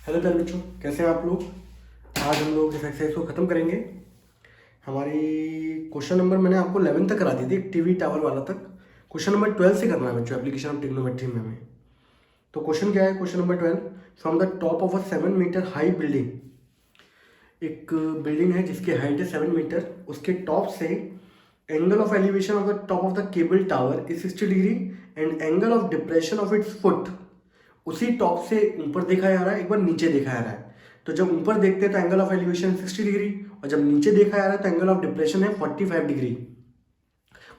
Hello प्यारे बच्चों, कैसे हैं आप लोग। आज हम लोग इस एक्सरसाइज को ख़त्म करेंगे। हमारी क्वेश्चन नंबर मैंने आपको 11 तक करा दी थी, टीवी टावर वाला तक। क्वेश्चन नंबर 12 से करना है बच्चों, एप्लीकेशन ऑफ ट्रिग्नोमेट्री में हमें। तो क्वेश्चन क्या है, question number 12। From the top of a 7 metre high building, एक बिल्डिंग है जिसकी हाइट है 7 मीटर, उसके टॉप से angle of elevation of the top of the cable tower is 60 degree and angle of depression of its foot, उसी top से ऊपर देखा जा रहा है, एक बार नीचे देखा जा रहा है। तो जब ऊपर देखते हैं तो एंगल ऑफ एलिवेशन 60 डिग्री, और जब नीचे देखा जा रहा है तो एंगल ऑफ डिप्रेशन है 45 डिग्री।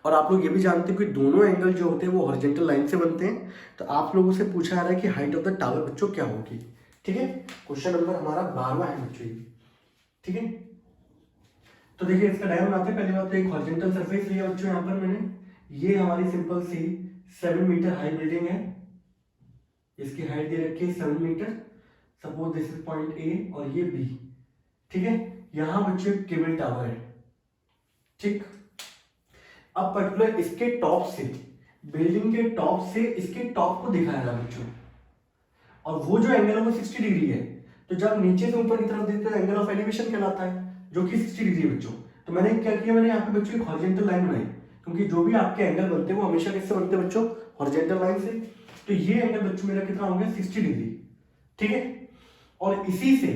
और आप लोग ये भी जानते हैं कि दोनों एंगल जो होते हैं वो हॉरिजॉन्टल लाइन से बनते हैं। तो आप लोगों से पूछा जा रहा है कि हाइट ऑफ द टावर बच्चों क्या होगी। ठीक है, क्वेश्चन नंबर हमारा 12वां है बच्चों ये। ठीक है, तो देखिए इसका डायग्राम बनाते हैं। पहली बात तो एक हॉरिजॉन्टल सरफेस लिया बच्चों यहाँ पर मैंने, ये हमारी सिंपल सी 7 मीटर हाई बिल्डिंग है, इसकी हाइट दे रखी है 7 metre. Suppose this is point A और ये बी। ठीक है, यहां बच्चों केबल टावर है। ठीक, अब पर्टिकुलर इसके टॉप से, बिल्डिंग के टॉप से इसके टॉप को दिखाया रहा बच्चों, और वो जो एंगल है वो 60 डिग्री है। तो जब नीचे से ऊपर की तरफ देखते हैं एंगल ऑफ एलिवेशन कहलाता है, जो कि 60 डिग्री है बच्चों। तो मैंने क्या किया, मैंने यहाँ पे बच्चों एक हॉरिजॉन्टल लाइन बनाई, क्योंकि जो भी आपके एंगल बनते हैं वो हमेशा किससे बनते हैं बच्चों, हॉरिजॉन्टल लाइन से। तो ये एंगल बच्चों मेरा कितना हो गया, 60 डिग्री। ठीक है, और इसी से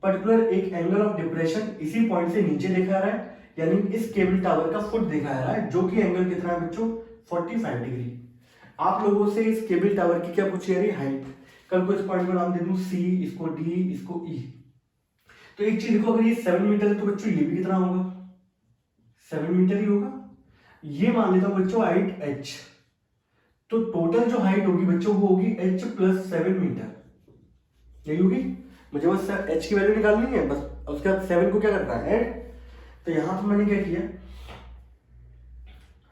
पर्टिकुलर एक एंगल ऑफ डिप्रेशन इसी पॉइंट से नीचे देखा जा रहा है, यानी इस केबल टावर का फुट देखा जा रहा है, जो कि एंगल कितना है बच्चों, 45 डिग्री। आप लोगों से इस केबल टावर की क्या पूछी जा रही है, हाइट। कल को इस पॉइंट को नाम दे दूं सी, इसको डी, इसको ई। तो एक चीज देखो, अगर ये 7 मीटर है तो बच्चों ये भी कितना होगा, 7 मीटर ही होगा। ये मान लेता हूं बच्चों हाइट h, तो टोटल जो हाइट होगी बच्चों वो होगी h प्लस 7 मीटर, यही होगी। मुझे बस h की वैल्यू निकालनी है बस, उसके बाद 7 को क्या करना है, ऐड। तो यहां पर मैंने क्या किया,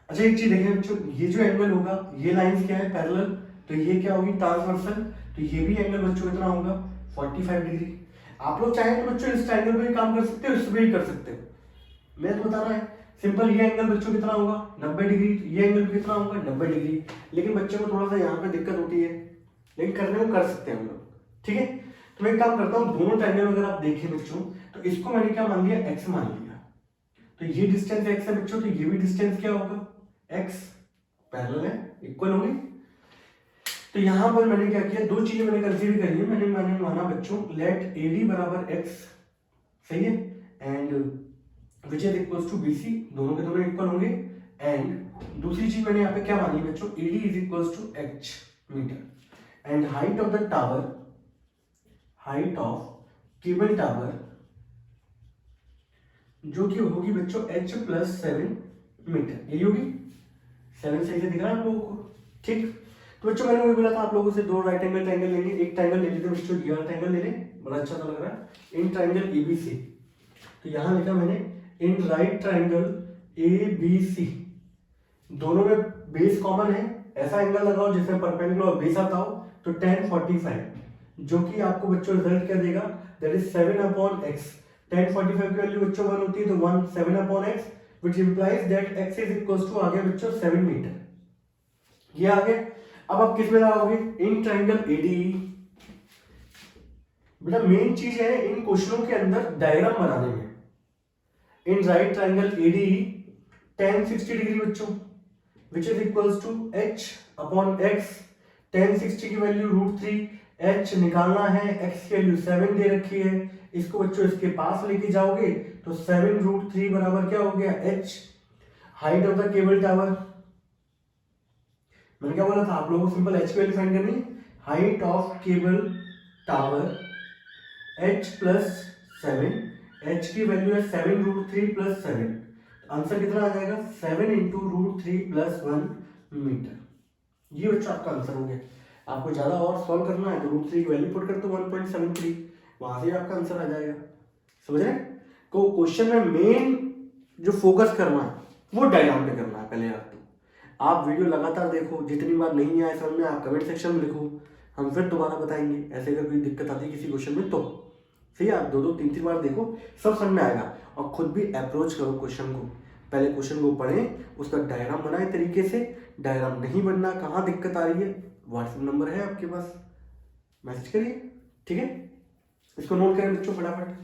अच्छा एक चीज देखें बच्चों, ये जो एंगल होगा, ये लाइंस क्या है, पैरेलल, तो ये क्या होगी, ट्रांसवर्सल। तो ये भी एंगल बच्चों कितना होगा, 45 डिग्री। आप लोग चाहें तो बच्चों इस ट्रायंगल पे भी काम कर सकते हो, इस पे भी कर सकते हो, मैं तो बता रहा है सिंपल। ये एंगल बच्चों कितना होगा, 90 डिग्री। ये एंगल कितना होगा, 90 डिग्री। लेकिन बच्चों को थोड़ा सा यहाँ पे दिक्कत होती है, लेकिन करने को कर सकते हैं हम लोग। ठीक है, तो मैं एक काम करता हूँ, दोनों ट्रायंगल अगर आप देखें बच्चों, तो इसको मैंने क्या मान लिया, एक्स मान लिया। तो ये डिस्टेंस एक्स है बच्चों, तो ये भी डिस्टेंस क्या होगा, एक्स, पैरेलल है, इक्वल होंगे। तो यहां पर मैंने क्या किया, दो चीजें मैंने कंसीडर करी है। मैंने माना बच्चों लेट एडी बराबर एक्स, सही है, and which is equal to BC, दोनों के दोनों इक्वल होंगे। एंड दूसरी चीज मैंने यहाँ पे क्या मानी बच्चों, AD is equal to H metre, and height of the tower, height of cable tower जो कि होगी बच्चों h प्लस 7 मीटर, यही होगी। 7 सही से दिख रहा है आप लोगों को। ठीक, तो बच्चों मैंने वही बोला था आप लोगों से, दो राइट एंगल ट्रायंगल लेंगे, एक ट्रायंगल ले लेते हैं बच्चों, ये वाला ट्रायंगल ले लें, बड़ा अच्छा सा लग रहा है, इन ट्रायंगल एबीसी। तो यहां लिखा मैंने इन राइट ट्रायंगल एबीसी, दोनों में बेस कॉमन है, ऐसा एंगल लगाओ जिसमें परपेंडिकुलर बेस आता हो, तो tan 45, जो कि आपको बच्चों रिजल्ट क्या देगा, दैट इज 7/x। tan 45 की वैल्यू बच्चों 1 होती है, तो 1 7/x, which implies that x is equals to आ गया बच्चों 7 मीटर, ये आ गया। अब आप किस में लगाओगे, इन ट्रायंगल एडी। बेटा मेन चीज है इन क्वेश्चनों के अंदर डायग्राम बनाने में। In right triangle AD tan 60 degree बच्चों, which is equals to h upon x। tan 60 की वैल्यू √3, h निकालना है, x की वैल्यू 7 दे रखी है, इसको बच्चों इसके पास लेके जाओगे तो 7 √3 बराबर क्या हो गया, h। Height of the cable tower, मैंने क्या बोला था आप लोगों को, सिंपल h की वैल्यू फाइंड करनी है, height of cable tower h plus 7, h की वैल्यू है 7 √3 प्लस 7, आंसर कितना आ जाएगा, 7 इंटू √3 प्लस 1 मीटर। ये बच्चों आपका आंसर हो गया। आपको ज्यादा और सॉल्व करना है तो √3 की वैल्यू पुट कर दो 1.73, वहां से आपका आंसर आ जाएगा। समझ रहे, तो क्वेश्चन में मेन जो फोकस करना है वो डायग्राम पे करना है पहले। आप वीडियो लगातार देखो, जितनी बार नहीं आए समझ में आप कमेंट सेक्शन में लिखो, हम फिर दोबारा बताएंगे। ऐसे अगर कोई दिक्कत आती है किसी क्वेश्चन में तो सही है, आप 2-2-3-3 बार देखो, सब समझ में आएगा। और खुद भी अप्रोच करो क्वेश्चन को, पहले क्वेश्चन को पढ़ें, उसका डायग्राम बनाए तरीके से। डायग्राम नहीं बनना, कहाँ दिक्कत आ रही है, व्हाट्सएप नंबर है आपके पास, मैसेज करिए। ठीक है। इसको नोट करें बच्चों फटाफट।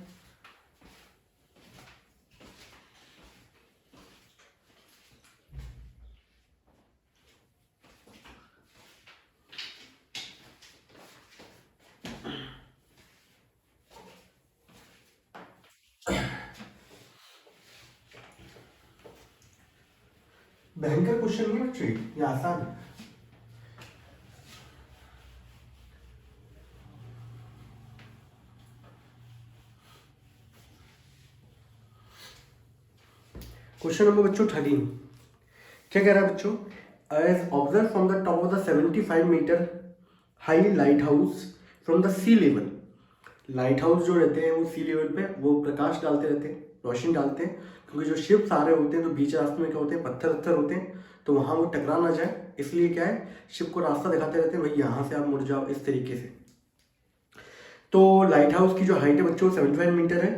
भयंकर क्वेश्चन नहीं बच्चों, ये आसान है। क्वेश्चन नंबर बच्चों 13 क्या कह रहा है बच्चों, as observe from the top of the 75 metre high lighthouse from the sea level. Lighthouse जो रहते हैं वो सी लेवल पे वो प्रकाश डालते रहते हैं, रोशनी डालते हैं, क्योंकि जो शिप्स आ रहे होते हैं तो बीच रास्ते में क्या होते हैं, पत्थर वत्थर होते हैं, तो वहाँ वो टकरा ना जाए, इसलिए क्या है शिप को रास्ता दिखाते रहते हैं, भाई यहाँ से आप मुड़ जाओ इस तरीके से। तो लाइट हाउस की जो हाइट है बच्चों 75 मीटर है,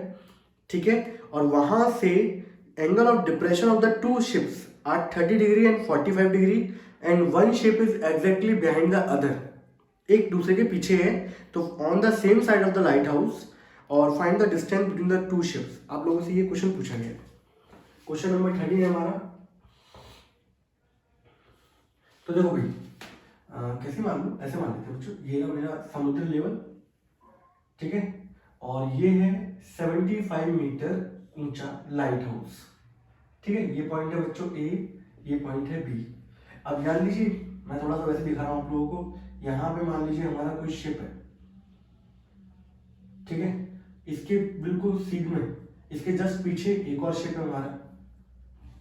ठीक है, और वहाँ से angle of depression of the two ships are 30 degree and 45 degree and one ship is exactly behind the other, एक दूसरे के पीछे है, तो on the same side of the light house, और find the distance between the two ships. आप लोगों से ये क्वेश्चन पूछा गया। क्वेश्चन नंबर 13 है हमारा। तो देखो भाई कैसे मान लो, ऐसे मान लेते हैं बच्चों, ये ना मेरा समुद्र लेवल, ठीक है, और ये है 75 मीटर ऊंचा लाइट हाउस, ठीक है, ये पॉइंट है बच्चों ए, ये पॉइंट है बी। अब ध्यान लीजिए, मैं थोड़ा सा वैसे दिखा रहा हूं आप लोगों को, यहां पे मान लीजिए हमारा कोई शिप है, ठीक है, इसके बिल्कुल सीध में, इसके जस्ट पीछे एक और शिप है हमारा,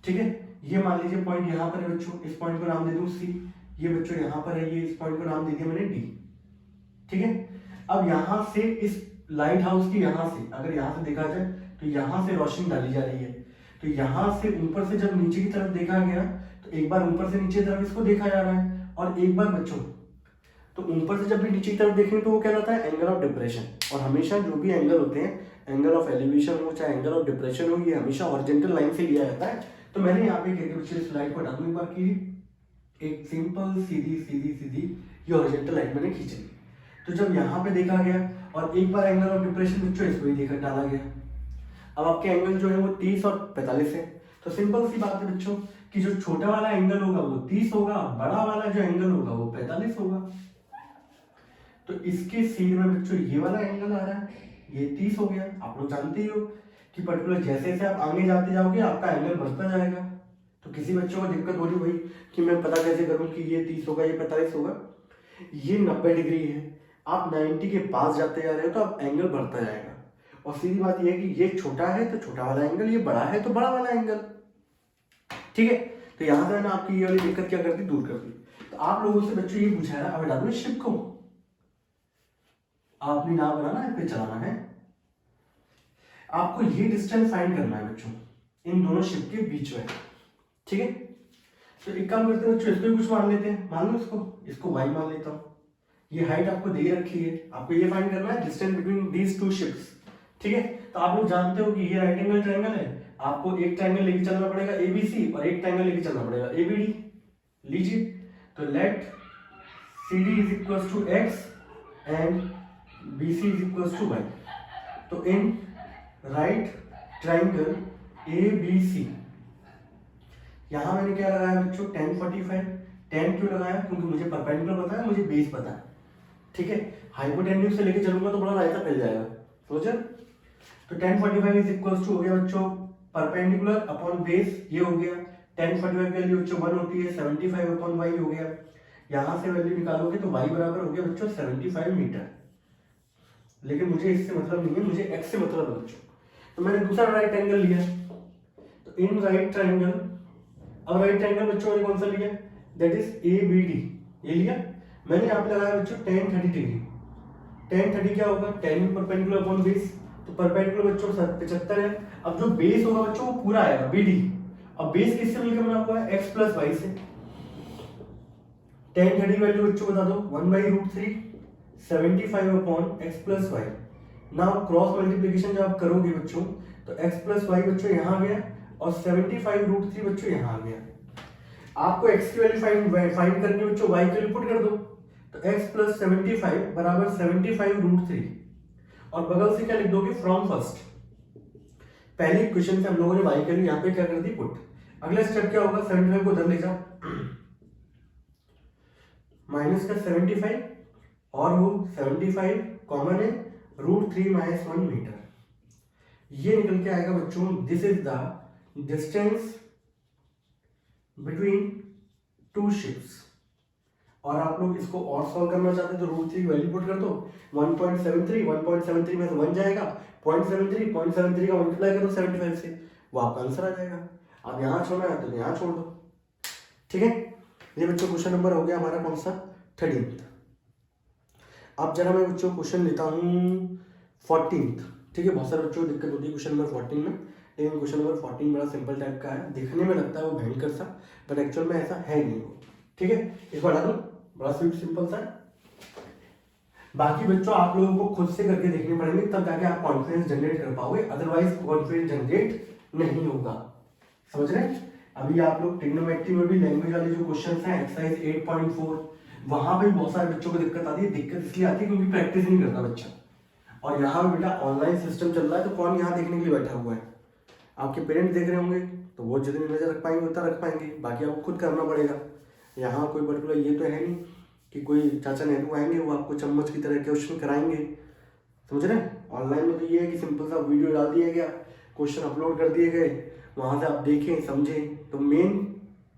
ठीक है, ये मान लीजिए पॉइंट यहाँ पर है बच्चों, इस पॉइंट को नाम दे दूं सी, ये बच्चों यहाँ पर है, ये इस पॉइंट को नाम दे दिया मैंने डी, ठीक है। अब यहाँ से इस लाइट हाउस की यहाँ से अगर यहाँ से देखा जाए तो यहाँ से रोशनी डाली जा रही है, तो यहाँ से ऊपर से जब नीचे की तरफ देखा गया तो एक बार ऊपर से नीचे तरफ इसको देखा जा रहा है, और एक बार बच्चों तो ऊपर से जब भी नीचे की तरफ देखेंगे तो वो क्या रहता है, एंगल ऑफ डिप्रेशन। और हमेशा जो भी एंगल होते हैं, एंगल ऑफ एलिवेशन हो चाहे एंगल ऑफ डिप्रेशन हो, ये हमेशा हॉरिजॉन्टल लाइन से लिया जाता है। तो मैंने यहाँ पे क्या बच्चों इस लाइन को हटा दूं एक बार की, एक सिंपल सीधी सीधी सीधी ये हॉरिजॉन्टल लाइन मैंने खींच ली। तो जब यहाँ पे देखा गया और एक बार एंगल ऑफ डिप्रेशन बच्चों इसको ही देखकर डाला गया, अब आपके एंगल जो है वो 30 और 45 है। तो सिंपल सी बात है बच्चों कि जो छोटा वाला एंगल होगा वो 30 होगा, बड़ा वाला जो एंगल होगा वो 45 होगा। तो इसके सीध में बच्चों ये वाला एंगल आ रहा है, ये 30 हो गया। आप लोग जानते ही हो कि पर्टिकुलर जैसे जैसे आप आगे जाते जाओगे आपका एंगल बढ़ता जाएगा। तो किसी बच्चों को दिक्कत हो रही भाई कि मैं पता कैसे करूं कि ये 30 होगा ये 45 होगा, ये 90 डिग्री है, आप 90 के पास जाते जा रहे हो तो आप एंगल बढ़ता जाएगा। और सीधी बात यह है कि ये छोटा है तो छोटा वाला एंगल, ये बड़ा है तो बड़ा वाला एंगल, ठीक है। तो यहां से मैंने आपकी ये वाली दिक्कत क्या कर दी, दूर कर दी। तो आप लोगों से बच्चों ये पूछा है, अब हटा दो शिप को, आपने ना बनाना है फिर चलाना है, आपको ये डिस्टेंस फाइंड करना है बच्चों इन दोनों शिप के बीच में, ठीक है। तो एक काम करते हैं बच्चों, इसको कुछ मान लेते हैं, मान लो इसको y मान लेता हूं, ये हाइट आपको दे रखी है, आपको ये फाइंड करना है distance between these two ships, ठीक है। तो आप लोग जानते हो कि ये राइट एंगल ट्रायंगल है, आपको एक ट्रायंगल लेके चलना पड़ेगा ABC और एक ट्रायंगल लेके चलना पड़ेगा ABD। लीजिए, तो let CD is equal to x and BC is equal to y। तो इन राइट ट्रायंगल ABC यहां मैंने क्या लगाया बच्चों, 10 45। 10 क्यों लगाया, क्योंकि मुझे परपेंडिकुलर पता है, मुझे बेस पता है, ठीक है। हाइपोटेन्यूज से लेके चलूंगा तो बड़ा रायता फैल जाएगा, सोचा। तो 10 45 इज इक्वल टू हो गया बच्चों परपेंडिकुलर अपॉन बेस, ये हो गया 10 45 की वैल्यू बच्चों 1 होती है, 75 अपॉन y हो गया। यहां से वैल्यू निकालोगे तो y बराबर हो गया बच्चों 75 मीटर। लेकिन मुझे इससे मतलब नहीं है, मुझे x से मतलब है बच्चों। तो मैंने दूसरा राइट एंगल लिया, तो इन राइट ट्रायंगल, अब राइट ट्रायंगल बच्चों ने कौन सा लिया, दैट इज ABD, ये लिया मैंने। यहाँ पे लगाया बच्चों 10 30 डिग्री। 10 30 क्या होगा, 10 परपेंडिकुलर अपॉन बेस, तो परपेंडिकुलर बच्चों 75 है। अब जो बेस होगा बच्चों वो पूरा आएगा BD। अब बेस किससे मिलकर बना हुआ है, x प्लस y से। 10 30 वैल्यू बच्चों बता दो, 1/√3 75 upon x plus y. Now cross multiplication जब आप करोगे बच्चों तो x प्लस वाई बच्चों यहाँ आ गया और 75√3 बच्चों यहाँ आ गया। आपको x की वैल्यू फाइंड करनी है बच्चों, y की वैल्यू पुट कर दो। तो x प्लस 75 बराबर 75√3 और बगल से क्या लिख दोगे, फ्रॉम फर्स्ट। पहले क्वेश्चन से हम लोगों ने वाई वैल्यू यहाँ पे क्या कर दी, पुट। अगला स्टेप क्या होगा, 75 को उधर ले जा, माइनस का 75 और वो 75 कॉमन है, √3 - 1 मीटर। ये निकल के आएगा बच्चों, this is the distance between two ships. और आप लोग इसको और सॉल्व करना चाहते हैं तो √3 की वैल्यू पुट कर दो, 1.73 में से 1 जाएगा, 0.73 का मल्टीप्लाई करो 75 से, वो आपका आंसर आ जाएगा। अब यहाँ छोड़ना है तो यहाँ छोड़ दो, ठीक है। ये बच्चों क्वेश्चन नंबर हो गया हमारा कौन सा, 13th। अब जरा मैं बच्चों क्वेश्चन लेता हूँ 14th, ठीक है। बहुत सारे बच्चों को दिक्कत होती है क्वेश्चन नंबर 14 में, लेकिन क्वेश्चन नंबर 14 बड़ा सिंपल टाइप का है, दिखने में लगता है वो भयंकर सा, बट एक्चुअल में ऐसा है नहीं वो, ठीक है। इसको हटा दो, बड़ा स्वीट सिंपल सा है। बाकी बच्चों आप लोगों को खुद से करके देखने पड़ेंगे, तब जाके आप कॉन्फिडेंस जनरेट कर पाओगे, अदरवाइज कॉन्फिडेंस जनरेट नहीं होगा, समझ रहे हैं। अभी आप लोग ट्रिग्नोमेट्री में भी लैंग्वेज वाले जो क्वेश्चन हैं, एक्सरसाइज 8.4, वहां पे बहुत सारे बच्चों को दिक्कत आती है। दिक्कत इसलिए आती है क्योंकि प्रैक्टिस नहीं करता बच्चा, और यहाँ पे बेटा ऑनलाइन सिस्टम चल रहा है, तो कौन यहाँ देखने के लिए बैठा हुआ है, आपके पेरेंट्स देख रहे होंगे, तो वो जितनी नजर रख पाएंगे उतना रख पाएंगे, बाकी आपको खुद करना पड़ेगा। यहाँ कोई पर्टिकुलर ये तो है नहीं कि कोई चाचा नेहरू आएंगे वो आपको चम्मच की तरह क्वेश्चन कराएंगे, समझ रहे हैं। ऑनलाइन में तो ये है कि सिंपल सा वीडियो डाल दिया गया, क्वेश्चन अपलोड कर दिए गए, वहां से आप देखें समझें। तो मेन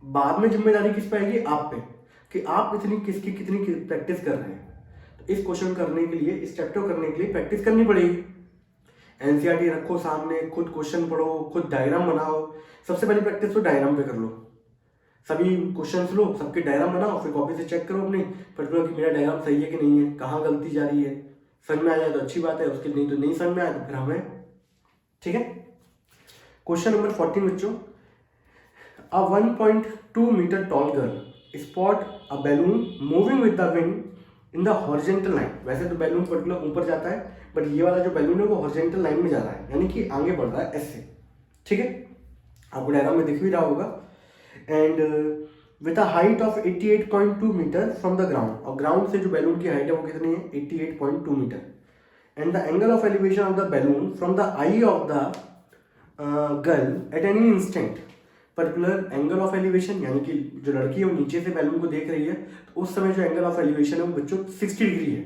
बाद में जिम्मेदारी किस पे आएगी, आप पे, कि आप किसकी कितनी प्रैक्टिस कर रहे हैं। तो इस क्वेश्चन करने के लिए, इस चैप्टर करने के लिए प्रैक्टिस करनी पड़ेगी। एनसीईआरटी रखो सामने, खुद क्वेश्चन पढ़ो, खुद डायग्राम बनाओ। सबसे पहले प्रैक्टिस तो डायग्राम पे कर लो, सभी क्वेश्चंस लो, सबके डायग्राम बनाओ, फिर कॉपी से चेक करो अपनी पर्टिकुलर कि मेरा डायग्राम सही है कि नहीं है, कहाँ गलती जा रही है। समझ में आ जाए तो अच्छी बात है, उसके नहीं तो नहीं समझ में आए तो फिर हमें, ठीक है। क्वेश्चन नंबर 14 बच्चों, a 1.2 metre tall girl spot a balloon moving with the wind in the horizontal line. वैसे तो बैलून पर्टिकुलर ऊपर जाता है, बट ये वाला जो बैलून है वो हॉरिजॉन्टल लाइन में जा रहा है, यानी कि आगे बढ़ रहा है ऐसे, ठीक है। आपको डायग्राम में दिख भी रहा होगा। And with a height of 88.2 metre from the ground, और ग्राउंड से जो बैलून की हाइट है वो कितनी है, 88.2 metre. And the angle of elevation of the balloon from the eye of the girl at any instant. Particular angle of elevation, यानी कि जो लड़की है वो नीचे से बैलून को देख रही है, तो उस समय जो एंगल ऑफ एलिवेशन है वो बच्चों 60 डिग्री है।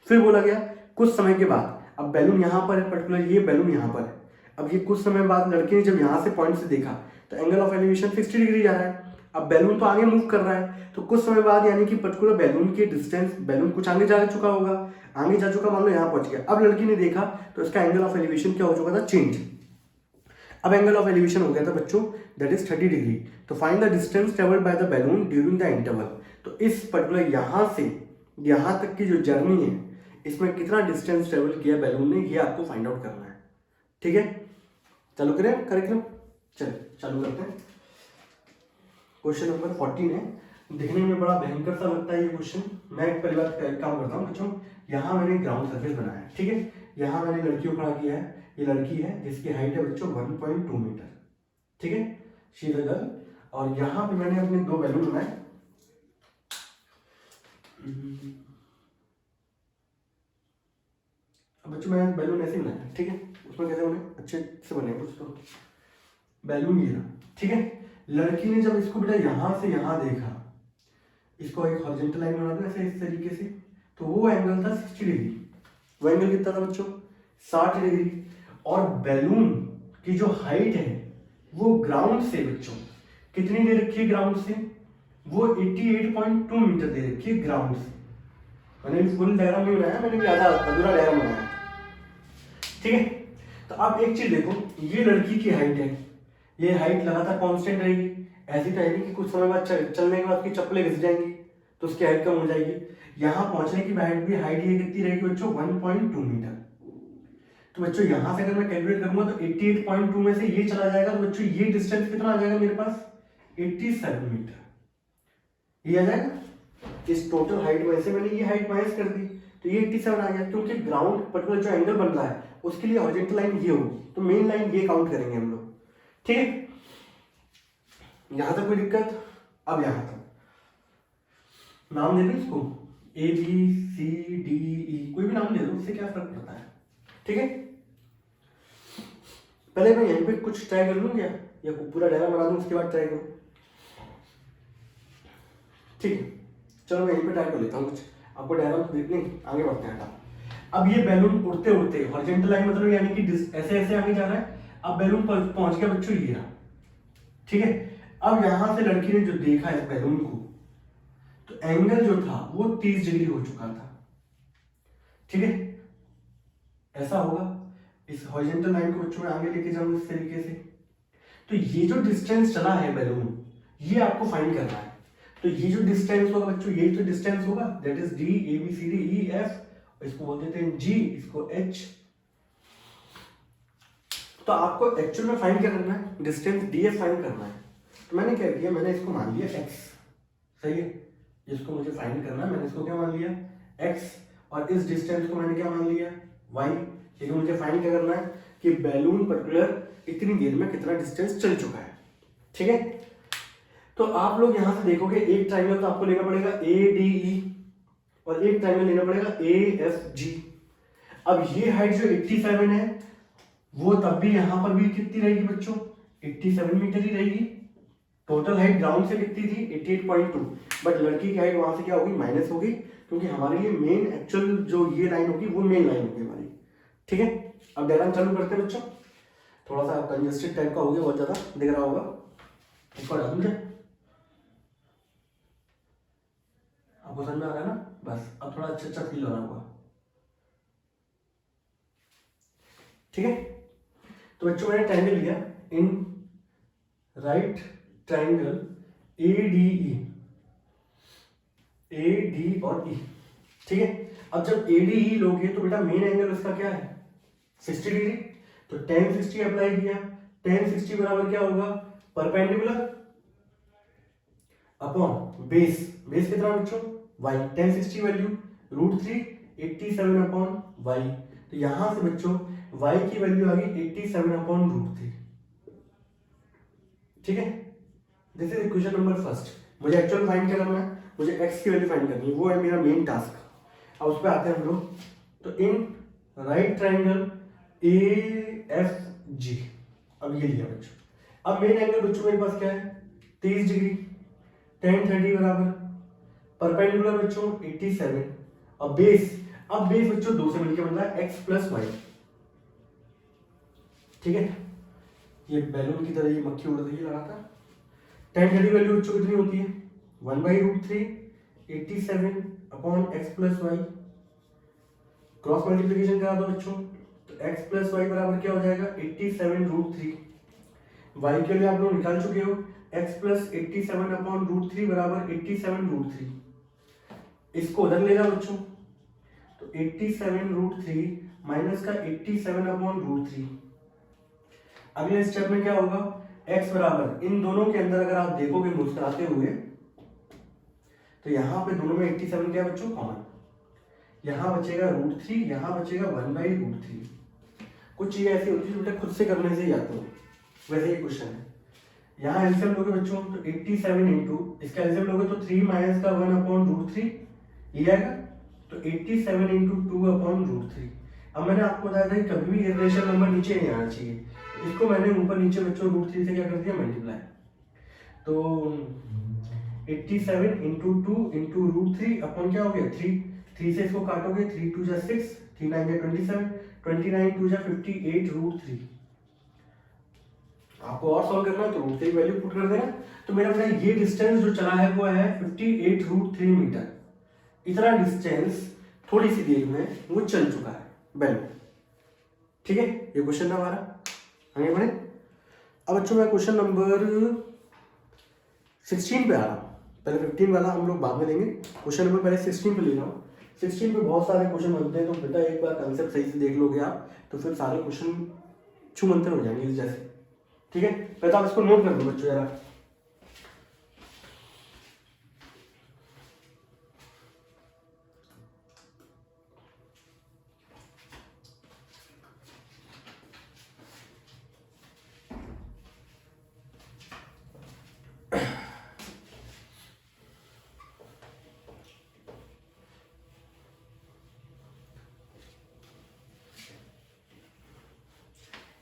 फिर बोला गया कुछ समय के बाद, अब बैलून यहाँ पर है, पर्टिकुलर ये बैलून यहाँ पर है, अब ये कुछ समय बाद लड़की ने जब यहाँ से पॉइंट से देखा तो एंगल ऑफ एलिवेशन 60 डिग्री जा रहा है। अब बैलून तो आगे मूव कर रहा है, तो कुछ समय बाद यानी कि पर्टिकुलर बैलून के डिस्टेंस, बैलून कुछ आगे जा चुका होगा, आगे जा चुका, मान लो यहाँ पहुंच गया। अब लड़की ने देखा तो इसका एंगल ऑफ एलिवेशन क्या हो चुका था, चेंज। अब एंगल ऑफ एलिवेशन हो गया था बच्चों दैट इज 30 डिग्री। तो find the distance travelled by the balloon during the interval. तो इस पर्टिकुलर यहाँ से यहाँ तक की जो जर्नी है, इसमें कितना डिस्टेंस ट्रेवल किया बैलून ने, ये आपको फाइंड आउट करना है, ठीक है। चालू करें करिकुलम, चलिए चालू करते हैं। क्वेश्चन नंबर 14 है, दिखने में बड़ा भयंकर सा लगता है ये क्वेश्चन। मैं एक पहली बात काम करता हूँ बच्चों, यहाँ मैंने ग्राउंड सरफेस बनाया है, ठीक है। यहाँ मैंने लड़की को खड़ा किया है, ये लड़की है जिसकी हाइट है बच्चों 1.2 मीटर, ठीक है, शी इज अ गर्ल। और यहाँ पे मैंने अपने दो बैलून बनाए, अब बच्चों मैं बैलून ऐसे बनाया, ठीक है। उसमें कैसे बने, अच्छे से बने कुछ तो। बैलून ये रहा, ठीक है। लड़की ने जब इसको बेटा यहाँ से यहाँ देखा, इसको एक हॉरिजॉन्टल लाइन बना दो ऐसे इस तरीके से, तो वो एंगल था 60 डिग्री। वो एंगल कितना था बच्चों, 60 डिग्री। और बैलून की जो हाइट है वो ग्राउंड से बच्चों कितनी दे रखी है, ग्राउंड से वो 88.2 मीटर दे रखी है ग्राउंड से। मैंने फुल डायग्राम नहीं बनाया, मैंने भी आधा अधूरा डायग्राम बनाया, ठीक है। तो आप एक चीज देखो, ये लड़की की हाइट है, ये हाइट लगातार कांस्टेंट रहेगी, ऐसी तो है नहीं कि कुछ समय बाद चलने के बाद की चप्पलें घिस जाएंगी तो उसकी हाइट कम हो जाएगी। यहाँ पहुंचने की हाइट ये कितनी रहेगी बच्चों, 1.2 मीटर। तो बच्चों यहाँ से अगर मैं कैलकुलेट करूंगा तो 88.2 में से ये चला जाएगा, तो बच्चों ये डिस्टेंस कितना आ जाएगा मेरे पास, 87 मीटर ये आ जाएगा। इस टोटल हाइट में से मैंने ये हाइट माइनस कर दी तो ये 87 आ गया, क्योंकि ग्राउंड पर्टिकुलर जो एंगल बन रहा है उसके लिए हॉरिजॉन्टल लाइन ये होगी, तो मेन लाइन ये काउंट करेंगे हम लोग, ठीक है। यहां तक कोई दिक्कत, अब यहां तक नाम दे दें इसको, ए बी सी डी ई, कोई भी नाम दे दो, उससे क्या फर्क पड़ता है, ठीक है। पहले मैं यहीं पे कुछ ट्राई कर लूँ क्या, या पूरा डायग्राम बना दूँ उसके बाद ट्राई करूँ, ठीक है। चलो मैं यहीं पे ट्राई कर लेता हूँ कुछ, आपको डायग्राम देखने आगे बढ़ते हैं। अब ये बैलून उड़ते उड़ते हॉरिजॉन्टल लाइन मतलब यानी कि ऐसे ऐसे आगे जा रहा है। अब बैलून पहुंच गया बच्चों ये रहा, ठीक है। अब यहां से लड़की ने जो देखा इस बैलून को, तो एंगल जो था वो 30 डिग्री हो चुका था, ठीक है। ऐसा होगा, इस हॉरिजॉन्टल लाइन को बच्चों में आगे लेके जाऊंगा इस तरीके से। तो ये जो डिस्टेंस चला है बैलून, ये आपको फाइंड करना है। तो ये जो डिस्टेंस होगा बच्चों, यही तो डिस्टेंस होगा, that is D A B C D E F, इसको बोल देते हैं जी, इसको एच। तो आपको एक्चुअल में फाइंड क्या करना है, डिस्टेंस डी एफ फाइंड करना है। तो मैंने क्या किया, मैंने इसको मान लिया एक्स, सही है। इसको मुझे फाइंड करना है, मैंने इसको क्या मान लिया एक्स, और इस डिस्टेंस को मैंने क्या मान लिया वाई। लेकिन मुझे फाइंड क्या करना है कि बैलून पर्टिकुलर इतनी देर में कितना डिस्टेंस चल चुका है, ठीक है। तो आप लोग यहां से देखोगे, एक ट्राइंगल तो आपको लेना पड़ेगा ए डी ई, और एक ट्राइंगल लेना पड़ेगा ए एफ जी। अब ये हाइट जो 87 है, वो तब भी यहां पर भी कितनी रहेगी बच्चों, 87 मीटर ही रहेगी। टोटल हाइट ग्राउंड से कितनी थी 88.2, बट लड़की की हाइट वहां से क्या होगी, माइनस होगी, क्योंकि हमारे लिए मेन एक्चुअल जो ये लाइन होगी वो मेन लाइन होगी हमारी, ठीक है। अब डायग्राम चालू करते हैं बच्चों। थोड़ा सा कंजेस्टेड टाइप का हो गया, बहुत ज्यादा दिख रहा होगा, इसको हटा दूं क्या, आपको समझ में आ रहा है ना, बस अब थोड़ा अच्छा फील हो रहा होगा, ठीक है। तो बच्चों मैंने ट्रायंगल लिया, इन right triangle A D E, A D और ई, ठीक है। अब जब ए डी ई लोगे तो बेटा मेन एंगल उसका क्या है 60 डिग्री, तो tan 60 अप्लाई किया, tan 60 बराबर क्या होगा, परपेंडिकुलर अपॉन बेस, बेस कितना बच्चों y, tan 60 value √3 87 upon y। तो यहां से बच्चों y की वैल्यू आ गई 87 अपॉन √3, ठीक है। This is equation number first. मुझे एक्चुअल फाइंड क्या करना है, मुझे x की वैल्यू फाइंड करनी है, वो है मेरा मेन टास्क। अब उस पर आते हैं हम लोग। तो इन right triangle A F G, अब ये लिया बच्चों। अब मेन एंगल बच्चों मेरे पास क्या है 30 डिग्री, tan 30 बराबर परपेंडिकुलर बच्चों 87, अब बेस, अब बेस बच्चों दो से मिलकर बनता है x प्लस वाई, ठीक है। ये बैलून की तरह ये मक्खी उड़ रही है लगातार। tan 30 वैल्यू बच्चों कितनी होती है 1/√3 87 upon x plus y, cross multiplication करा दो बच्चों, तो x प्लस वाई बराबर क्या हो जाएगा 87√3। y के लिए आप लोग निकाल चुके हो, x प्लस 87 अपॉन √3 बराबर 87√3। इसको उधर ले जाओ बच्चों, तो 87√3 माइनस का 87 अपॉन √3। अगले स्टेप में क्या होगा, x बराबर इन दोनों के अंदर अगर आप देखोगे मुस्कुराते हुए, तो यहां पे दोनों में 87 क्या बच्चों कॉमन, यहां बचेगा √3, यहां बचेगा 1/√3। कुछ चीजें ऐसी होती है जो खुद से करने से ही आते हो, वैसे ही क्वेश्चन है। यहाँ एलसीएम लोगे बच्चों तो 87 इंटू इसका एलसीएम लोगे तो 3 माइनस का 1 अपॉन √3 ये आएगा, तो 87 इंटू 2 अपॉन √3। अब मैंने आपको बताया था कि कभी भी इरेशनल नंबर नीचे नहीं आना चाहिए, इसको मैंने ऊपर नीचे बच्चों √3 से क्या कर दिया मल्टीप्लाई, तो 87 इंटू 2 इंटू √3 अपॉन क्या हो गया 3, 3 से इसको काटोगे 3 2 जा 6, 3 9 जा 27, 29 2 जा 58√3। आपको और सॉल्व करना है तो √3 वैल्यू पुट कर देना। तो मेरा बेटा ये डिस्टेंस जो चला है वो है 58√3 मीटर। इतना डिस्टेंस थोड़ी सी देर में वो चल चुका है बैलून, ठीक है। ये क्वेश्चन था हमारा, आगे बढ़े। अब बच्चों मैं क्वेश्चन नंबर 16 पे आ रहा हूँ, पहले 15 वाला हम लोग बाद में लेंगे, क्वेश्चन नंबर पहले 16 पे ले रहा हूँ। 16 पे बहुत सारे क्वेश्चन बनते हैं, तो बेटा एक बार कंसेप्ट सही से देख लोगे आप तो फिर सारे क्वेश्चन छूमंतर हो जाएंगे जैसे, ठीक है। पहले तो आप इसको नोट कर दो बच्चों जरा।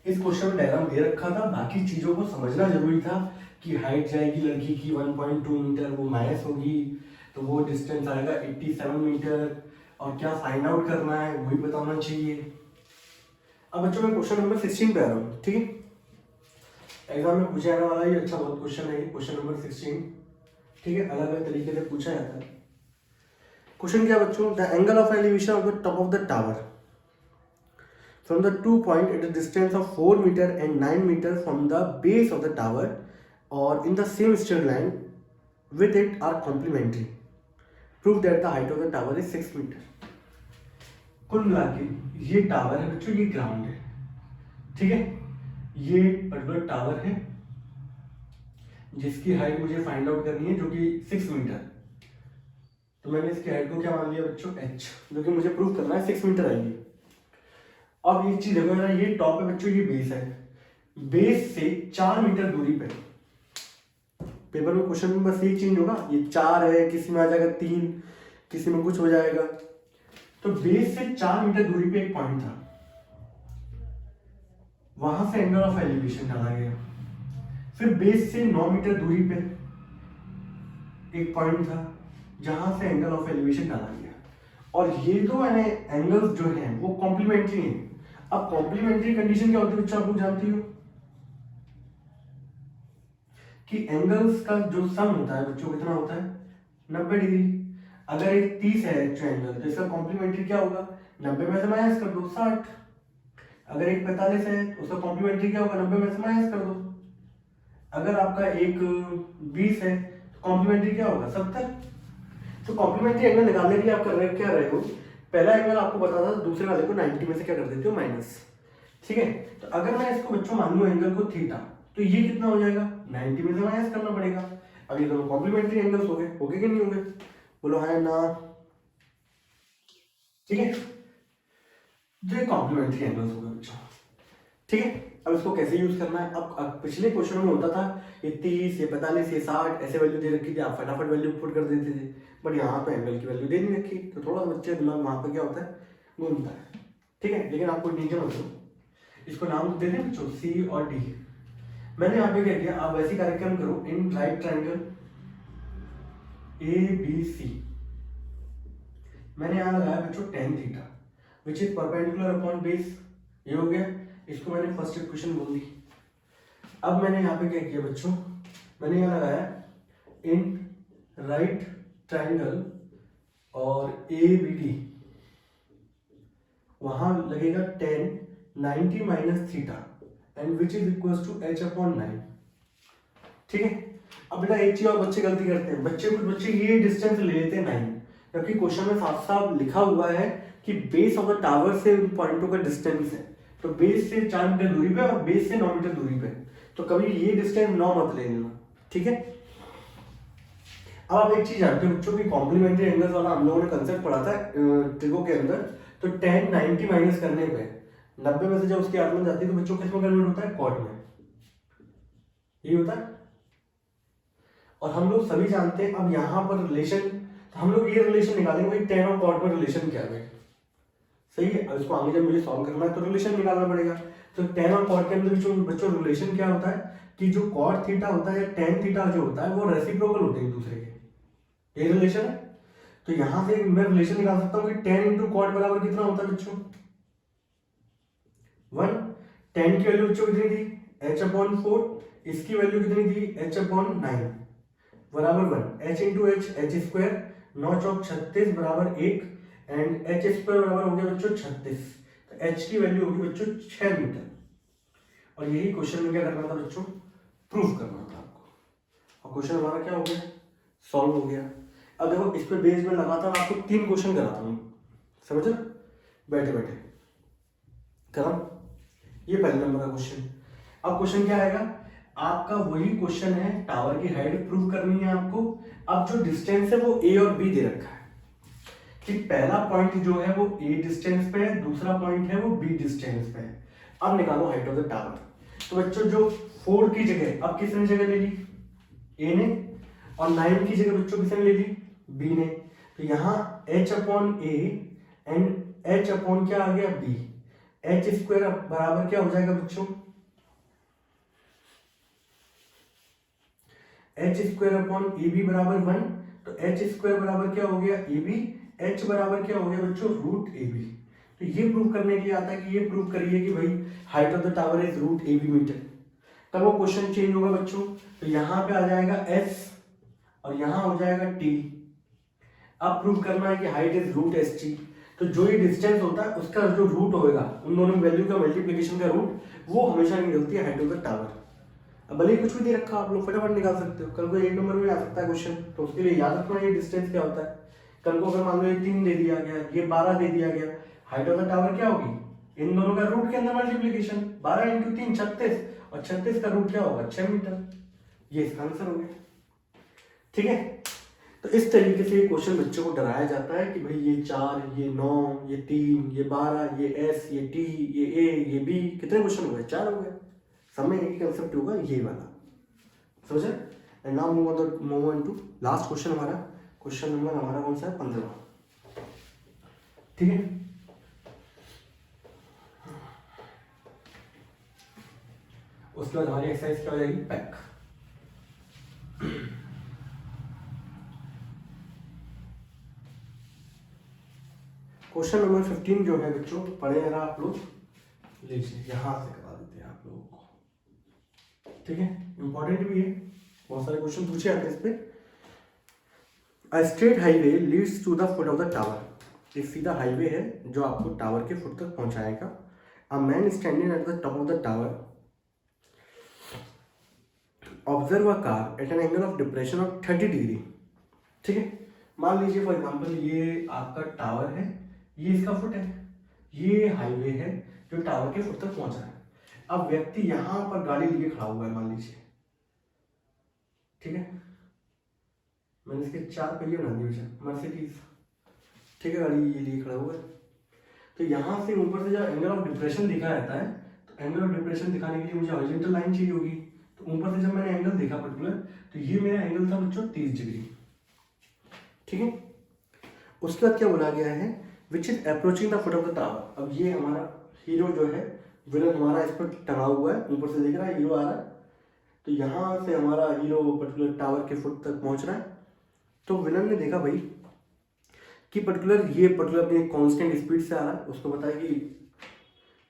इस क्वेश्चन में डायग्राम दे रखा था, बाकी चीजों को समझना जरूरी था कि हाइट जाएगी लड़की की 1.2 मीटर, वो माइनस होगी तो वो डिस्टेंस आएगा 87 मीटर, और क्या फाइंड आउट करना है वही पता होना चाहिए। अब बच्चों मैं क्वेश्चन नंबर 16 पे आ रहा हूँ, ठीक है। एग्जाम में पूछा जाने वाला ये अच्छा बहुत क्वेश्चन है, क्वेश्चन नंबर 16, ठीक है। अलग अलग तरीके से पूछा जाता है। क्वेश्चन क्या बच्चों, the angle of elevation of the top of the tower from the 2 point at a distance of 4 meter and 9 meter from the base of the tower or in the same straight line with it are complementary. Prove that the height of the tower is 6 meter. कुल मिला के ये tower है बच्चों, ये ground है, ठीक है। ये पर्टिकुलर टावर है जिसकी हाइट मुझे फाइंड आउट करनी है जो कि 6 मीटर। तो मैंने इसकी हाइट को क्या मान लिया बच्चों, h, जो कि मुझे प्रूव करना है 6 मीटर आएगी। अब एक चीज देखो मेरा, ये टॉप है बच्चों, ये बेस है, बेस से 4 मीटर दूरी पे, पेपर में क्वेश्चन में बस यही चेंज होगा, ये 4 है, किसी में आ जाएगा 3, किसी में कुछ हो जाएगा। तो बेस से 4 मीटर दूरी पे एक पॉइंट था, वहां से एंगल ऑफ एलिवेशन डाला गया। फिर बेस से 9 मीटर दूरी पे एक पॉइंट था जहां से एंगल ऑफ एलिवेशन डाला गया। और ये दो एंगल्स जो हैं वो कॉम्प्लीमेंट्री हैं। अब कॉम्प्लीमेंट्री कंडीशन क्या होती है बच्चों, आप लोग जानती हो कि एंगल्स का जो सम होता है बच्चों कितना होता है, 90 डिग्री। अगर एक 30 है एक्चुअल एंगल तो इसका कॉम्प्लीमेंट्री क्या होगा, 90 में से माइनस कर दो 60। अगर एक 45 है तो उसका कॉम्प्लीमेंट्री क्या होगा, 90 में से माइनस कर दो। अगर आपका एक 20 है तो कॉम्प्लीमेंट्री क्या होगा, 70। तो कॉम्प्लीमेंट्री एंगल निकालने के लिए आप कर रहे क्या रहे हो, पहला एंगल आपको बता था, दूसरे वाले को 90 में से क्या कर देते हो, माइनस, ठीक है। तो अगर मैं इसको बच्चों मान लूं एंगल को थीटा, तो ये कितना हो जाएगा, 90 में से माइनस करना पड़ेगा। अब ये दोनों कॉम्प्लीमेंट्री एंगल्स हो गए कि नहीं होंगे, बोलो हाँ ना, ठीक है। जो कॉम्प्लीमेंट्री एंगल्स हो गए बच्चों, ठीक है। अब इसको कैसे यूज करना है, अब पिछले क्वेश्चन में होता था ये 30, ये 45, ये 60 ऐसे वैल्यू दे रखी थी, आप फटाफट वैल्यू पुट कर देते थे। बट यहाँ पे एंगल की वैल्यू दे नहीं रखी, तो थोड़ा सा बच्चे दिमाग वहां पे क्या होता है, घूमता है, ठीक है। लेकिन आपको नीचे मत दो, इसको नाम दे दें बच्चों सी और डी। मैंने यहाँ पे क्या किया, आप वैसे कार्यक्रम करो, in right triangle A B C, मैंने यहाँ लगाया बच्चों tan theta which is perpendicular upon base, ये हो गया। इसको मैंने फर्स्ट इक्वेशन बोल दी। अब मैंने यहाँ पे क्या किया बच्चों, मैंने यहाँ लगाया इन राइट ट्राइंगल और ए बी डी, वहां लगेगा tan 90 minus theta and which is equal to h upon 9, ठीक है। अब बेटा एक चीज और बच्चे गलती करते हैं, कुछ बच्चे ये डिस्टेंस ले लेते हैं 9, जबकि क्वेश्चन में साफ साफ लिखा हुआ है कि बेस ऑफ द टावर से पॉइंटों का डिस्टेंस है, तो बेस से 4 मीटर दूरी पे और बेस से 9 मीटर दूरी पे, तो कभी ये डिस्टेंस 9 मत ले लेना, ठीक है। अब आप एक चीज जानते हो बच्चों की कॉम्प्लीमेंट्री एंगल्स वाला हम लोगों ने कंसेप्ट पढ़ा था ट्रिगो के अंदर, तो tan 90 माइनस करने पे 90 में से जब उसकी आत्मा जाती है तो बच्चों किस में कन्वर्ट होता है, कॉट में, ये होता है। और हम लोग सभी जानते हैं, अब यहाँ पर रिलेशन, तो हम लोग ये रिलेशन निकालेंगे भाई tan और कॉट में रिलेशन क्या है, सही है। अब इसको आगे जब मुझे सॉल्व करना है तो रिलेशन निकालना पड़ेगा। तो tan और कॉट के अंदर बच्चों रिलेशन क्या होता है कि जो कॉट थीटा होता है या tan थीटा जो होता है वो रेसिप्रोकल होते हैं एक दूसरे के, ये रिलेशन है। तो यहां से मैं रिलेशन निकाल सकता हूँ कि tan इंटू कॉट बराबर कितना होता है बच्चों, 1। tan की वैल्यू बच्चों कितनी थी, h अपॉन 4, इसकी वैल्यू कितनी थी, h अपॉन 9 बराबर 1, h इंटू h स्क्वायर, 9 चौक 36 बराबर 1 एंड h स्क्वायर बराबर हो गया बच्चों 36, तो h की वैल्यू होगी बच्चों 6 मीटर। और यही क्वेश्चन में क्या करना था बच्चों, प्रूफ करना था आपको। और क्वेश्चन हमारा क्या हो गया, सॉल्व हो गया। अब देखो इस पे बेस में लगाता हूँ, आपको 3 क्वेश्चन कराता हूँ, समझ, बैठे बैठे करा। ये पहले नंबर का क्वेश्चन। अब क्वेश्चन क्या आएगा, आपका वही क्वेश्चन है, टावर की हाइट प्रूव करनी है आपको। अब जो डिस्टेंस है वो ए और बी दे रखा है कि पहला पॉइंट जो है वो ए डिस्टेंस पे है, दूसरा पॉइंट है वो बी डिस्टेंस पे है। अब निकालो हाइट ऑफ द टावर। तो बच्चों जो 4 की जगह अब किसने जगह ले ली, ए ने, और 9 की जगह बच्चों किसने ले ली, बी ने। तो यहाँ h upon A and h upon क्या आ गया, बी। एच स्क्वायर बराबर क्या हो जाएगा बच्चों, H square upon A B बराबर 1, तो एच स्क्वायर बराबर क्या हो गया ए बी, एच बराबर क्या हो गया बच्चों रूट ए बी। तो ये प्रूव करने के लिए आता है कि ये प्रूव करिए कि भाई height of the tower is root A B metre. तब वो क्वेश्चन चेंज होगा बच्चों, तो यहाँ पे आ जाएगा एस और यहाँ हो जाएगा टी। अब प्रूव करना है कि height is root S T, तो जो ये डिस्टेंस होता है उसका जो रूट होगा उन दोनों वैल्यू का मल्टीप्लिकेशन का रूट, वो हमेशा निकलती है हाइट ऑफ द टावर। अब भले ही कुछ भी दे रखा आप लोग फटाफट निकाल सकते हो, कल को 1 नंबर में आ सकता है क्वेश्चन, तो उसके लिए याद रखना ये डिस्टेंस क्या होता है। कल को अगर मान लो ये 3 दे दिया गया, ये 12 दे दिया गया, हाइट ऑफ द टावर क्या होगी, इन दोनों का रूट के अंदर मल्टीप्लिकेशन, 12 इंटू 3 36, और 36 का रूट क्या होगा 6 मीटर। ये इसका आंसर हो गया, ठीक है। तो इस तरीके से क्वेश्चन बच्चों को डराया जाता है कि भाई ये 4, ये 9, ये 3, ये 12, ये एस, ये टी, ये ए, ये बी, कितने क्वेश्चन हो गए, 4 हो गए। सब में एक ही कंसेप्ट होगा ये वाला, समझे। And now move on to last question हमारा, क्वेश्चन नंबर हमारा कौन सा है 15, ठीक है। उसके बाद हमारी एक्सरसाइज क्या हो जाएगी, पैक। क्वेश्चन नंबर 15 जो है बच्चों पढ़े जरा आप लोग, लीजिए यहां से करा देते हैं आप लोगों को, ठीक है। इंपॉर्टेंट भी है, बहुत सारे क्वेश्चन पूछे आते हैं इस पे। A straight highway leads to the foot of the tower, एक सीधा हाईवे है जो आपको टावर के फुट तक पहुंचाएगा। A man standing at the top of the tower observe a car eight an angle of depression of 30 degree, ठीक है। मान लीजिए फॉर एग्जांपल ये आपका टावर है, ये इसका फुट है, ये हाईवे है जो टावर के फुट तक पहुंच रहा है। अब व्यक्ति यहां पर गाड़ी लिए खड़ा हुआ है मान लीजिए, ठीक है। मैंने इसके 4 पहिए बना दिए मर्सिडीज, ठीक है, गाड़ी ये लिए खड़ा हुआ है। तो यहां से ऊपर से जब एंगल ऑफ डिप्रेशन दिखा रहता है, तो एंगल ऑफ डिप्रेशन दिखाने के लिए मुझे हॉरिजॉन्टल लाइन चाहिए होगी। तो ऊपर से जब मैंने एंगल देखा पर्टिकुलर, तो ये मेरा एंगल था बच्चों 30 डिग्री, ठीक है। उसके बाद क्या बोला गया है, which is approaching the foot of the tower. अब ये हमारा हीरो जो है, विलन हमारा इस पर टंगा हुआ है, ऊपर से दिख रहा है हीरो आ रहा है। तो यहाँ से हमारा हीरो पर्टिकुलर टावर के फुट तक पहुंच रहा है। तो विलन ने देखा भाई कि ये पर्टिकुलर अपनी कांस्टेंट स्पीड से आ रहा है, उसको बताया कि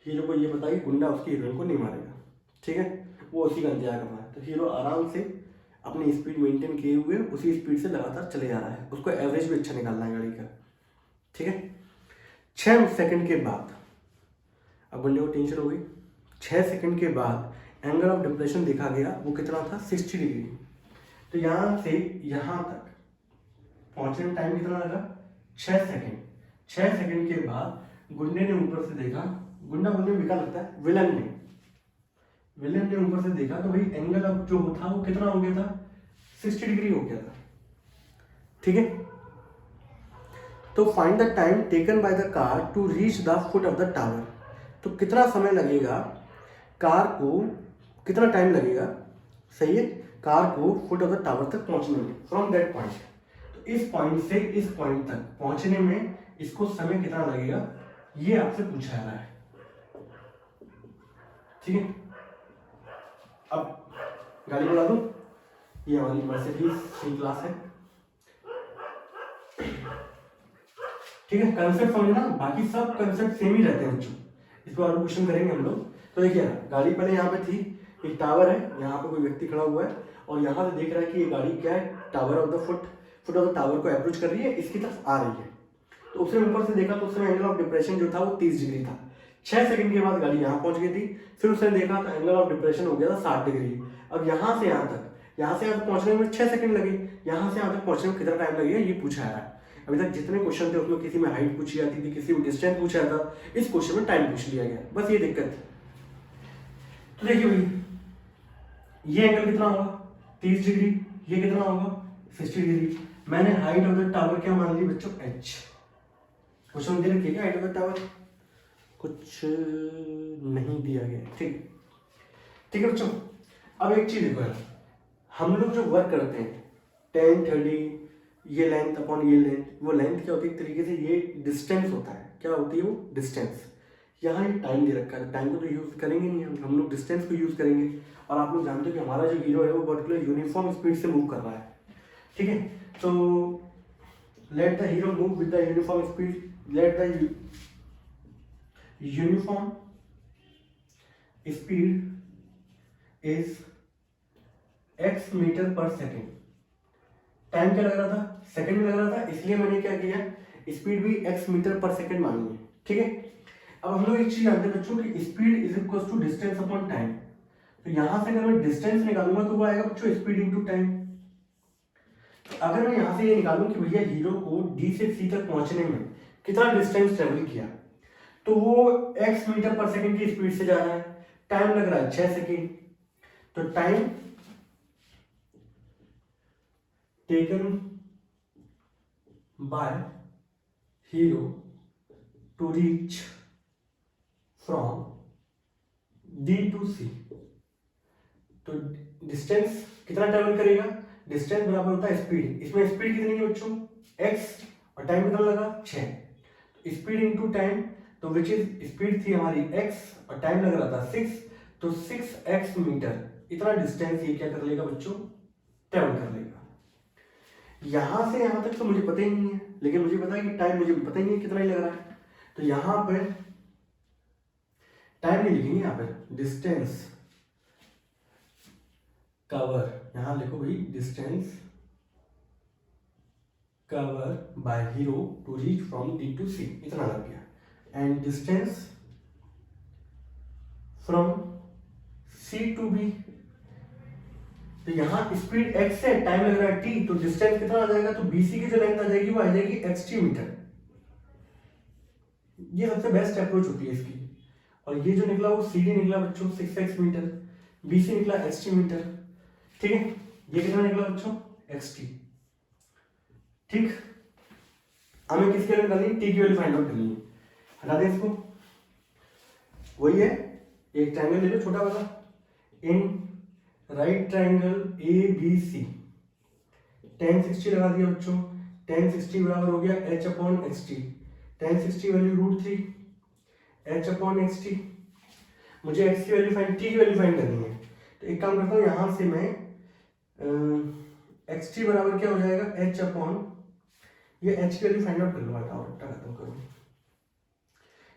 हीरो को ये बताया कि गुंडा उसकी हीरोइन को नहीं मारेगा, ठीक है, वो उसी का इंतजार कर रहा है। तो हीरो आराम से अपनी स्पीड मेंटेन किए हुए उसी स्पीड से लगातार चले जा रहा है, उसको एवरेज भी अच्छा निकालना है गाड़ी का, ठीक है। 6 सेकंड के बाद, अब गुंडे को टेंशन हो गई, 6 सेकंड के बाद एंगल ऑफ डिप्रेशन देखा गया, वो कितना था 60 डिग्री। तो यहाँ से यहाँ तक पहुंचने में टाइम कितना लगा 6 सेकंड। 6 सेकंड के बाद गुंडे ने ऊपर से देखा, गुंडा बोलने में बेकार लगता है, विलन ने ऊपर से देखा, तो भाई एंगल अब जो था वो कितना हो गया था 60 डिग्री हो गया था, ठीक है। तो find the time taken by the car to reach the foot of the tower. तो कितना समय लगेगा, कार को कितना टाइम लगेगा, सही है, कार को फुट ऑफ द टावर तक पहुंचने में, फ्रॉम दैट पॉइंट। तो इस पॉइंट से इस पॉइंट तक पहुंचने में इसको समय कितना लगेगा, ये आपसे पूछा जा रहा है, ठीक है। अब गाड़ी बुला दो, ये हमारी मर्सिडीज सी क्लास है, ठीक है। कंसेप्ट समझना, बाकी सब कंसेप्ट सेम ही रहते हैं बच्चों। इस पर और क्वेश्चन करेंगे हम लोग। तो देखिए गाड़ी पहले यहाँ पे थी, एक टावर है, यहाँ पे कोई व्यक्ति खड़ा हुआ है और यहाँ से देख रहा है कि ये गाड़ी क्या है, tower of the foot of the tower को अप्रोच कर रही है, इसकी तरफ आ रही है। तो उसने ऊपर से देखा तो उसमें एंगल ऑफ डिप्रेशन जो था वो 30 डिग्री था। 6 सेकंड के बाद गाड़ी यहाँ पहुंच गई थी, फिर उसने देखा तो एंगल ऑफ डिप्रेशन हो गया था 60 डिग्री। अब यहाँ से यहाँ तक पहुंचने में 6 सेकंड लगे, यहाँ से यहाँ तक पहुंचने में कितना टाइम लगेगा ये पूछा जा रहा है। अभी तक जितने क्वेश्चन थे उसमें किसी में हाइट पूछी जाती थी, किसी में डिस्टेंस पूछा जाता, इस क्वेश्चन में टाइम पूछ लिया गया, बस ये दिक्कत थी। तो देखिए भाई ये एंगल कितना होगा 30 डिग्री, ये कितना होगा 60 डिग्री। मैंने हाइट ऑफ द टावर क्या मान ली बच्चों h। क्वेश्चन दे रखिए क्या हाइट ऑफ द टावर, कुछ नहीं दिया गया, ठीक है बच्चों। अब एक चीज देखो यार, हम लोग जो वर्क करते हैं 10 30 ये लेंथ अपॉन ये लेंथ, वो लेंथ क्या होती है एक तरीके से, ये डिस्टेंस होता है, क्या होती है वो डिस्टेंस। यहाँ एक टाइम दे रखा है, टाइम को तो यूज़ करेंगे नहीं, हम लोग डिस्टेंस को यूज़ करेंगे। और आप लोग जानते हो कि हमारा जो हीरो है वो पर्टिकुलर यूनिफॉर्म स्पीड से मूव कर रहा है, ठीक है। तो let the hero move with the uniform speed, let the uniform speed is x metre per second. Time क्या लग रहा था, सेकंड में लग रहा था, इसलिए मैंने क्या किया, स्पीड भी x मीटर पर सेकेंड मानी है, ठीक है। अब हम लोग एक चीज जानते हैं बच्चों की speed is equal to distance upon time. तो यहां से अगर मैं डिस्टेंस निकालूंगा तो वो आएगा बच्चों स्पीड इनटू टाइम। तो अगर मैं यहां से ये निकालूं कि भैया हीरो को डी से सी तक पहुंचने में कितना डिस्टेंस ट्रेवल किया, तो वो x मीटर पर सेकेंड की स्पीड से जा रहा है, टाइम लग रहा है 6 सेकेंड। तो time taken by hero to reach from D to C. तो डिस्टेंस कितना ट्रेवल करेगा, डिस्टेंस बराबर होता है स्पीड, इसमें स्पीड कितनी है बच्चों x और टाइम कितना लगा 6, स्पीड इनटू टाइम, तो विच इज स्पीड थी हमारी x और टाइम लग रहा था 6, तो 6x मीटर इतना डिस्टेंस ये क्या कर लेगा बच्चों, ट्रेवल कर लेगा। यहां से यहां तक तो मुझे पता ही नहीं है, लेकिन मुझे पता है कि टाइम मुझे पता ही नहीं कितना ही लग रहा है। तो यहां पर टाइम नहीं लिखेंगे, यहां पर डिस्टेंस कवर, यहां लिखो भाई distance cover by hero to reach from D to C, इतना लग गया। And distance from C to B, तो यहाँ स्पीड x है, टाइम लग रहा है t, तो डिस्टेंस कितना आ जाएगा, तो BC की जो लेंथ आ जाएगी वो आ जाएगी xt मीटर। ये सबसे बेस्ट अप्रोच होती है इसकी। और ये जो निकला वो CD निकला बच्चों 6x मीटर, BC निकला xt मीटर, ठीक है। ये कितना निकला बच्चों xt, ठीक। हमें किसके लिए करनी है, t की वैल्यू फाइंड आउट करनी है। हटा दें इसको, वही है, एक ट्रायंगल ले लो छोटा वाला, in right triangle A B C, tan 60 लगा दिया बच्चों, tan 60 बराबर हो गया h upon x T, tan 60 value √3 h upon x T. मुझे x की वैल्यू फाइंड, t की वैल्यू फाइंड करनी है, तो एक काम करता हूँ यहां से मैं एक्स टी बराबर क्या हो जाएगा h अपॉन, ये h की वैल्यू फाइंड आउट कर लो, हटाओ रट्टा खत्म करो,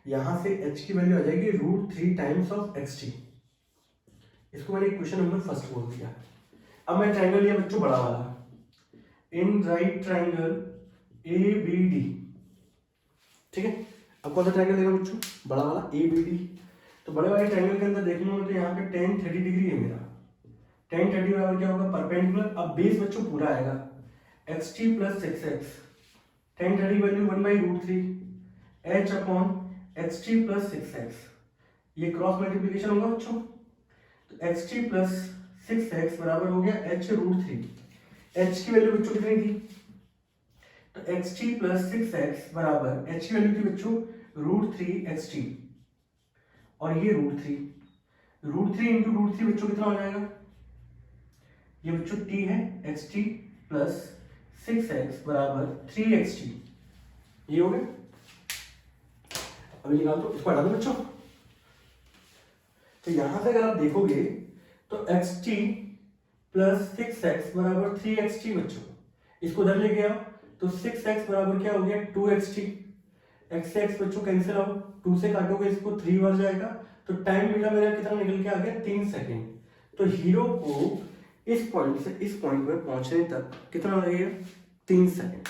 यहां से h की वैल्यू आ जाएगी √3 टाइम्स ऑफ एक्स टी। इसको मैंने क्वेश्चन नंबर फर्स्ट बोल दिया। अब मैं ट्रायंगल लिया बच्चों बड़ा वाला, in right triangle A B D, ठीक है। अब कौन सा ट्रायंगल लेगा बच्चों, बड़ा वाला ए बी डी। तो बड़े वाले ट्रायंगल के अंदर देखना हो तो यहाँ पे tan 30 डिग्री है मेरा, tan 30 बराबर क्या होगा परपेंडिकुलर। अब बेस बच्चों पूरा आएगा x T plus 6x, tan 30 value 1/√3 h upon x T plus 6x, ये क्रॉस मल्टीप्लीकेशन होगा बच्चों, तो एक्स टी प्लस 6x बराबर हो गया h√3। h की वैल्यू बच्चों कितनी थी, तो एक्स टी प्लस 6x बराबर h की वैल्यू थी बच्चों √3 एक्स टी, और ये √3 इंटू √3 बच्चों कितना हो जाएगा, ये बच्चों t है एक्स टी प्लस 6x बराबर 3xt, ये हो गया। अभी निकाल दो, इसको हटा दो बच्चों। तो यहां से अगर आप देखोगे तो एक्स टी प्लस 6x बराबर 3xt बच्चों, इसको उधर ले गया तो 6x बराबर क्या हो गया 2xt, x बच्चों कैंसिल आउट, 2 से काटोगे इसको 3 बार जाएगा, तो टाइम मिला मेरा कितना निकल के आ गया 3 सेकेंड। तो हीरो को इस पॉइंट से इस पॉइंट पर पहुंचने तक कितना लगेगा 3 सेकेंड,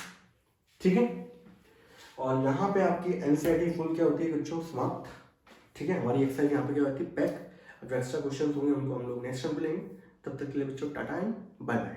ठीक है। और यहाँ पे आपकी एनसीईआरटी फुल क्या होती है बच्चों समाप्त, ठीक है। हमारी एक्सरसाइज यहाँ पे क्या होती है पैक। जो एक्स्ट्रा क्वेश्चन होंगे उनको हम लोग नेक्स्ट टाइम लेंगे, तब तक के लिए बच्चों टाटा एंड बाय बाय।